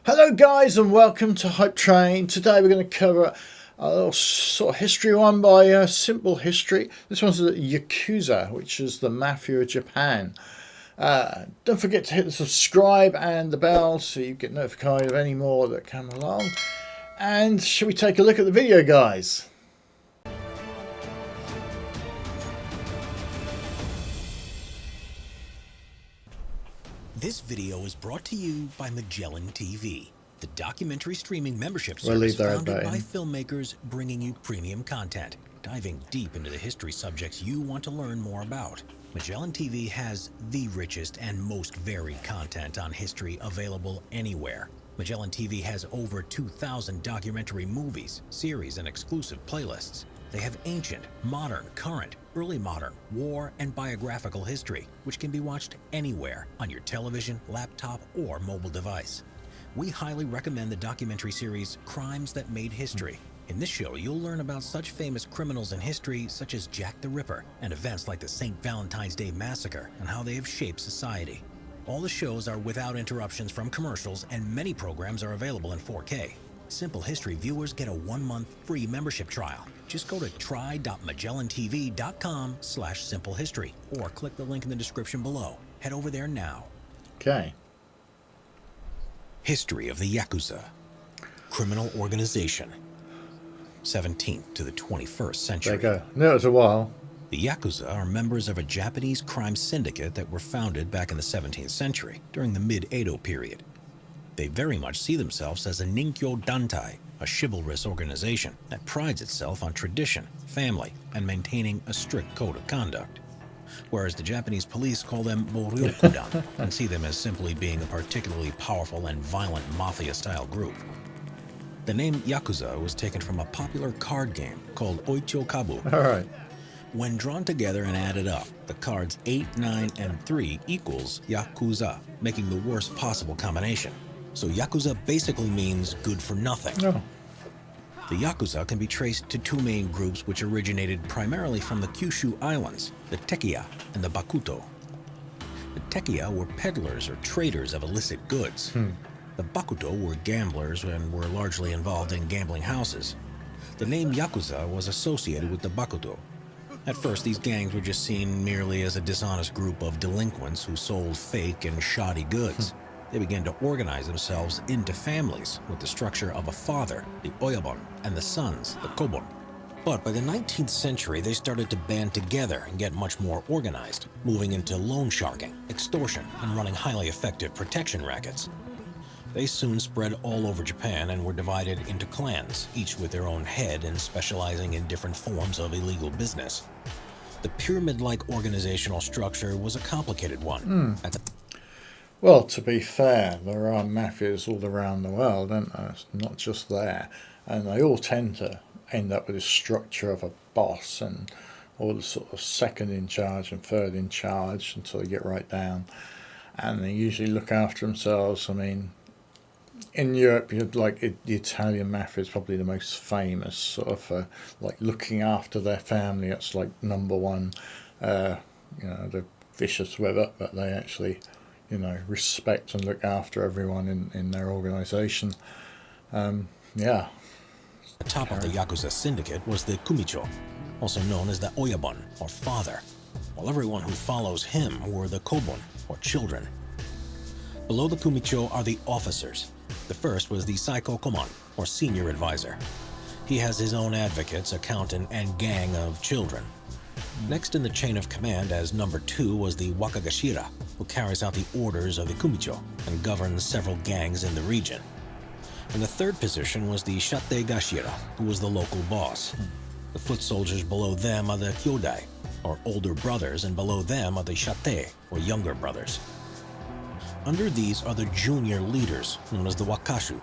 Hello guys and welcome to Hypetrain. Today we're going to cover a little sort of history one by Simple History. This one's the Yakuza, which is the Mafia of Japan. Don't forget to hit the subscribe and the bell so you get notified of any more that come along. And shall we take a look at the video, guys? This video is brought to you by Magellan TV, the documentary streaming membership service founded by filmmakers bringing you premium content, diving deep into the history subjects you want to learn more about. Magellan TV has the richest and most varied content on history available anywhere. Magellan TV has over 2,000 documentary movies, series, and exclusive playlists. They have ancient, modern, current, early modern, war, and biographical history, which can be watched anywhere on your television, laptop, or mobile device. We highly recommend the documentary series Crimes That Made History. In this show, you'll learn about such famous criminals in history such as Jack the Ripper and events like the St. Valentine's Day Massacre and how they have shaped society. All the shows are without interruptions from commercials, and many programs are available in 4K. Simple History viewers get a 1-month free membership trial. Just go to try.magellantv.com/simplehistory or click the link in the description below. Head over there now. Okay. History of the Yakuza. Criminal organization. 17th to the 21st century. There you go. No, it was a while. The Yakuza are members of a Japanese crime syndicate that were founded back in the 17th century during the mid-Edo period. They very much see themselves as a Ninkyo Dantai, a chivalrous organization that prides itself on tradition, family, and maintaining a strict code of conduct. Whereas the Japanese police call them Boryokudan and see them as simply being a particularly powerful and violent mafia-style group. The name Yakuza was taken from a popular card game called Oicho Kabu. All right. When drawn together and added up, the cards 8, 9, and 3 equals Yakuza, making the worst possible combination. So Yakuza basically means good for nothing. No. The Yakuza can be traced to two main groups which originated primarily from the Kyushu Islands, the Tekiya and the Bakuto. The Tekiya were peddlers or traders of illicit goods. The Bakuto were gamblers and were largely involved in gambling houses. The name Yakuza was associated with the Bakuto. At first, these gangs were just seen merely as a dishonest group of delinquents who sold fake and shoddy goods. They began to organize themselves into families with the structure of a father, the Oyabon, and the sons, the Kobon. But by the 19th century, they started to band together and get much more organized, moving into loan sharking, extortion, and running highly effective protection rackets. They soon spread all over Japan and were divided into clans, each with their own head and specializing in different forms of illegal business. The pyramid-like organizational structure was a complicated one. Well, to be fair, there are mafias all around the world, aren't there? It's not just there. And they all tend to end up with this structure of a boss and all the sort of second in charge and third in charge until they get right down. And they usually look after themselves. I mean, in Europe, the Italian mafia is probably the most famous, sort of like looking after their family. It's like number one. The vicious with it, but they actually, respect and look after everyone in their organization. Yeah. The top of the Yakuza syndicate was the Kumicho, also known as the Oyabon, or father, while everyone who follows him were the Kobon, or children. Below the Kumicho are the officers. The first was the Saiko Komon, or senior advisor. He has his own advocates, accountant, and gang of children. Next in the chain of command as number 2 was the Wakagashira, who carries out the orders of the Kumicho and governs several gangs in the region. In the third position was the Shate Gashira, who was the local boss. The foot soldiers below them are the Kyodai, or older brothers, and below them are the Shate, or younger brothers. Under these are the junior leaders, known as the Wakashu.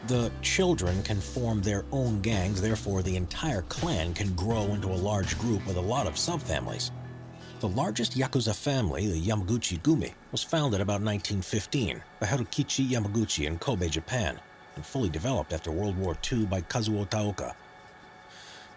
The children can form their own gangs, therefore the entire clan can grow into a large group with a lot of subfamilies. The largest Yakuza family, the Yamaguchi Gumi, was founded about 1915 by Harukichi Yamaguchi in Kobe, Japan, and fully developed after World War II by Kazuo Taoka.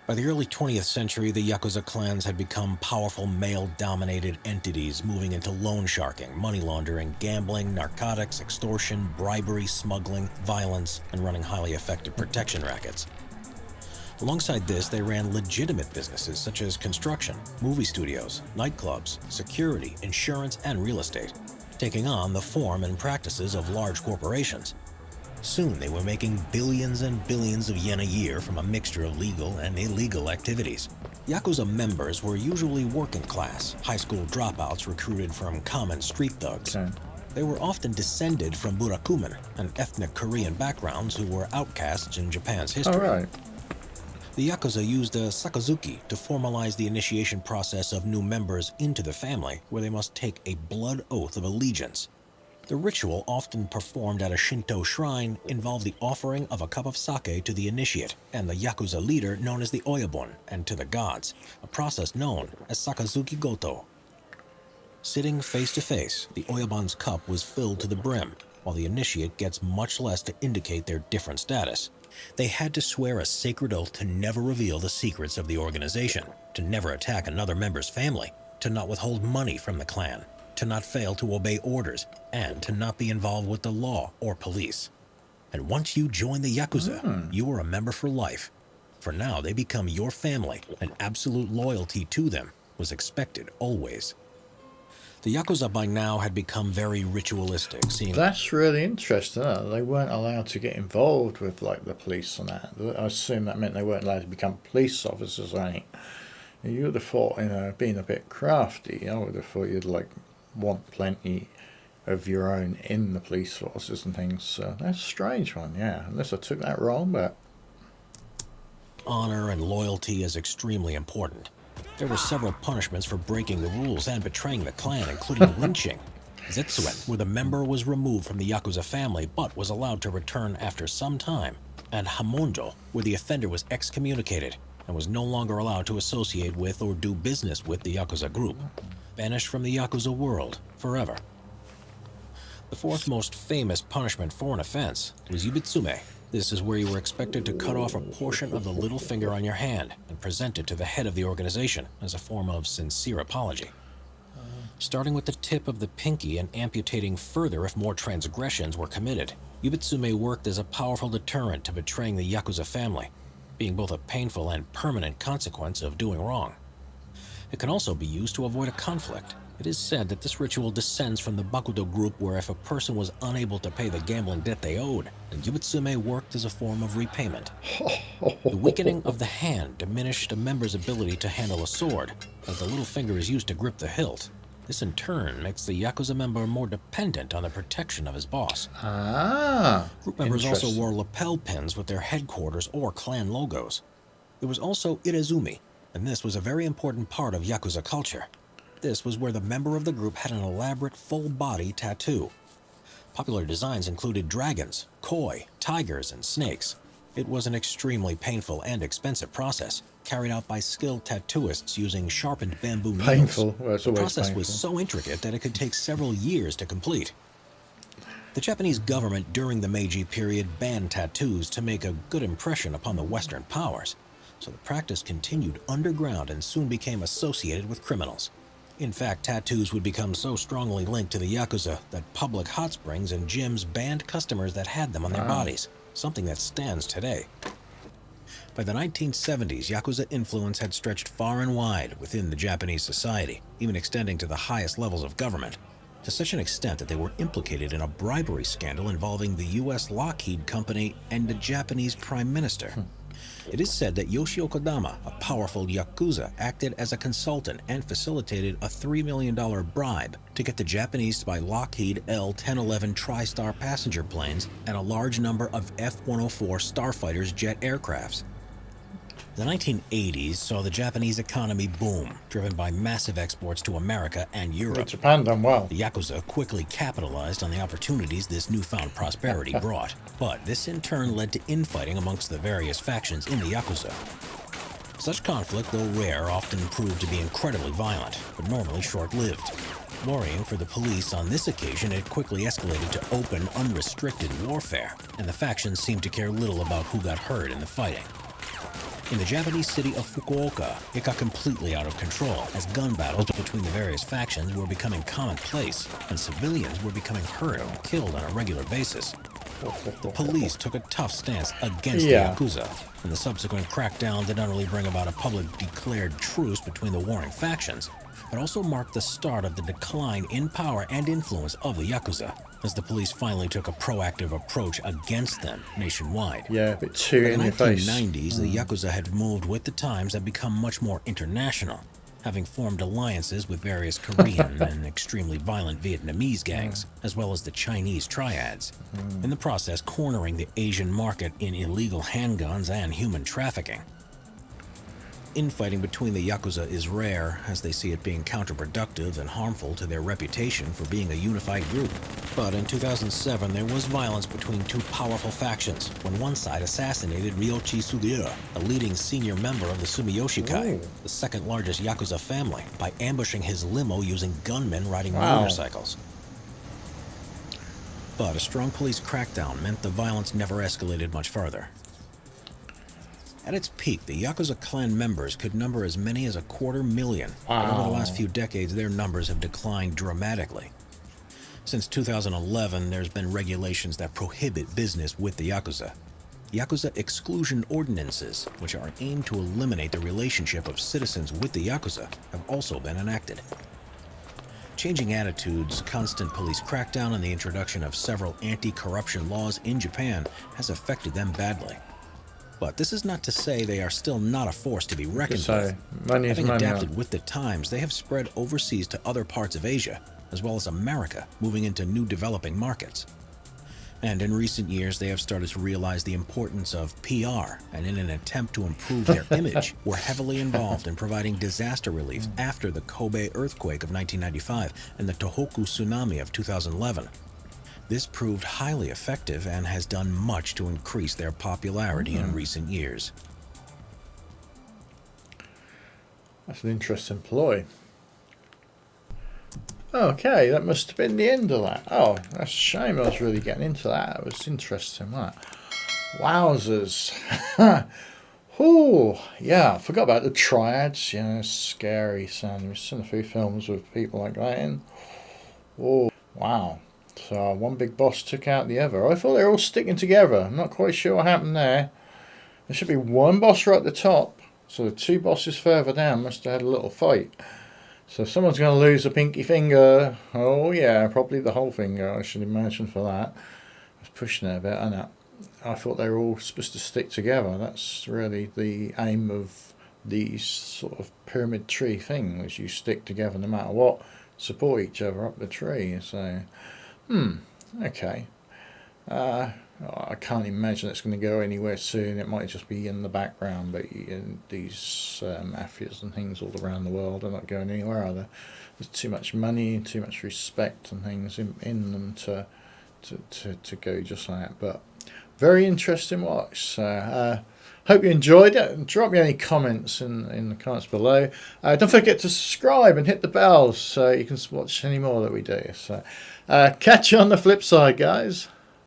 By the early 20th century, the Yakuza clans had become powerful male-dominated entities moving into loan sharking, money laundering, gambling, narcotics, extortion, bribery, smuggling, violence, and running highly effective protection rackets. Alongside this, they ran legitimate businesses such as construction, movie studios, nightclubs, security, insurance, and real estate, taking on the form and practices of large corporations. Soon, they were making billions and billions of yen a year from a mixture of legal and illegal activities. Yakuza members were usually working class, high school dropouts recruited from common street thugs. Okay. They were often descended from Burakumin, an ethnic Korean backgrounds who were outcasts in Japan's history. All right. The Yakuza used a sakazuki to formalize the initiation process of new members into the family, where they must take a blood oath of allegiance. The ritual, often performed at a Shinto shrine, involved the offering of a cup of sake to the initiate and the Yakuza leader known as the Oyabun, and to the gods, a process known as Sakazuki Goto. Sitting face to face, the Oyabun's cup was filled to the brim, while the initiate gets much less to indicate their different status. They had to swear a sacred oath to never reveal the secrets of the organization, to never attack another member's family, to not withhold money from the clan, to not fail to obey orders, and to not be involved with the law or police. And once you join the Yakuza, you are a member for life. For now, they become your family, and absolute loyalty to them was expected always. The Yakuza by now had become very ritualistic, seeing... That's really interesting. They weren't allowed to get involved with like the police and that. I assume that meant they weren't allowed to become police officers or anything. You would have thought, being a bit crafty, I would have thought you'd like want plenty of your own in the police forces and things. So that's a strange one, yeah. Unless I took that wrong, but... Honor and loyalty is extremely important. There were several punishments for breaking the rules and betraying the clan, including lynching. Zetsuen, where the member was removed from the Yakuza family but was allowed to return after some time, and Hamonjo, where the offender was excommunicated and was no longer allowed to associate with or do business with the Yakuza group, banished from the Yakuza world forever. The fourth most famous punishment for an offense was yubitsume. This is where you were expected to cut off a portion of the little finger on your hand and present it to the head of the organization as a form of sincere apology. Starting with the tip of the pinky and amputating further if more transgressions were committed, yubitsume worked as a powerful deterrent to betraying the Yakuza family, being both a painful and permanent consequence of doing wrong. It can also be used to avoid a conflict. It is said that this ritual descends from the Bakudo group, where if a person was unable to pay the gambling debt they owed, then yubitsume worked as a form of repayment. The weakening of the hand diminished a member's ability to handle a sword, as the little finger is used to grip the hilt. This in turn makes the Yakuza member more dependent on the protection of his boss. Group members also wore lapel pins with their headquarters or clan logos. There was also irezumi, and this was a very important part of Yakuza culture. This was where the member of the group had an elaborate full-body tattoo. Popular designs included dragons, koi, tigers, and snakes. It was an extremely painful and expensive process, carried out by skilled tattooists using sharpened bamboo needles. Painful. Well, it's the always process painful. was so intricate that it could take several years to complete. The Japanese government during the Meiji period banned tattoos to make a good impression upon the Western powers, so the practice continued underground and soon became associated with criminals. In fact, tattoos would become so strongly linked to the Yakuza that public hot springs and gyms banned customers that had them on their bodies, something that stands today. By the 1970s, Yakuza influence had stretched far and wide within the Japanese society, even extending to the highest levels of government, to such an extent that they were implicated in a bribery scandal involving the U.S. Lockheed Company and the Japanese Prime Minister. It is said that Yoshio Kodama, a powerful Yakuza, acted as a consultant and facilitated a $3 million bribe to get the Japanese to buy Lockheed L-1011 TriStar passenger planes and a large number of F-104 Starfighters jet aircrafts. The 1980s saw the Japanese economy boom, driven by massive exports to America and Europe. Japan done well. The Yakuza quickly capitalized on the opportunities this newfound prosperity brought, but this in turn led to infighting amongst the various factions in the Yakuza. Such conflict, though rare, often proved to be incredibly violent, but normally short-lived. Worrying for the police on this occasion, it quickly escalated to open, unrestricted warfare, and the factions seemed to care little about who got hurt in the fighting. In the Japanese city of Fukuoka, it got completely out of control as gun battles between the various factions were becoming commonplace and civilians were becoming hurt and killed on a regular basis. The police took a tough stance against the Yakuza, and the subsequent crackdown did not only bring about a public declared truce between the warring factions, but also marked the start of the decline in power and influence of the Yakuza, as the police finally took a proactive approach against them nationwide. Yeah, a bit too in your face. In the 1990s, the Yakuza had moved with the times and become much more international, having formed alliances with various Korean and extremely violent Vietnamese gangs, as well as the Chinese triads, in the process cornering the Asian market in illegal handguns and human trafficking. Infighting between the Yakuza is rare, as they see it being counterproductive and harmful to their reputation for being a unified group. But in 2007, there was violence between two powerful factions when one side assassinated Ryoichi Sugihara, a leading senior member of the Sumiyoshi Kai, the second largest Yakuza family, by ambushing his limo using gunmen riding motorcycles. But a strong police crackdown meant the violence never escalated much further. At its peak, the Yakuza clan members could number as many as 250,000, but over the last few decades, their numbers have declined dramatically. Since 2011, there's been regulations that prohibit business with the Yakuza. Yakuza exclusion ordinances, which are aimed to eliminate the relationship of citizens with the Yakuza, have also been enacted. Changing attitudes, constant police crackdown, and the introduction of several anti-corruption laws in Japan has affected them badly. But this is not to say they are still not a force to be reckoned with. Having adapted with the times, they have spread overseas to other parts of Asia, as well as America, moving into new developing markets. And in recent years, they have started to realize the importance of PR, and in an attempt to improve their image, were heavily involved in providing disaster relief after the Kobe earthquake of 1995 and the Tohoku tsunami of 2011. This proved highly effective and has done much to increase their popularity in recent years. That's an interesting ploy. Okay, that must have been the end of that. Oh, that's a shame I was really getting into that. It was interesting, that. Wowzers. Oh, yeah, I forgot about the triads. You know, scary sound. We've seen a few films with people like that in. Oh, wow. So one big boss took out the other. I thought they were all sticking together. I'm not quite sure what happened there. There should be one boss right at the top. So the two bosses further down must have had a little fight. So someone's going to lose a pinky finger. Oh yeah, probably the whole finger, I should imagine, for that. I was pushing it a bit, and I thought they were all supposed to stick together. That's really the aim of these sort of pyramid tree things. You stick together no matter what. Support each other up the tree. So... okay. I can't imagine it's going to go anywhere soon. It might just be in the background, but these mafias and things all around the world are not going anywhere, are they? There's too much money, too much respect and things in them to go just like that. But very interesting watch. So, hope you enjoyed it. Drop me any comments in the comments below. Don't forget to subscribe and hit the bell so you can watch any more that we do. So, catch you on the flip side, guys.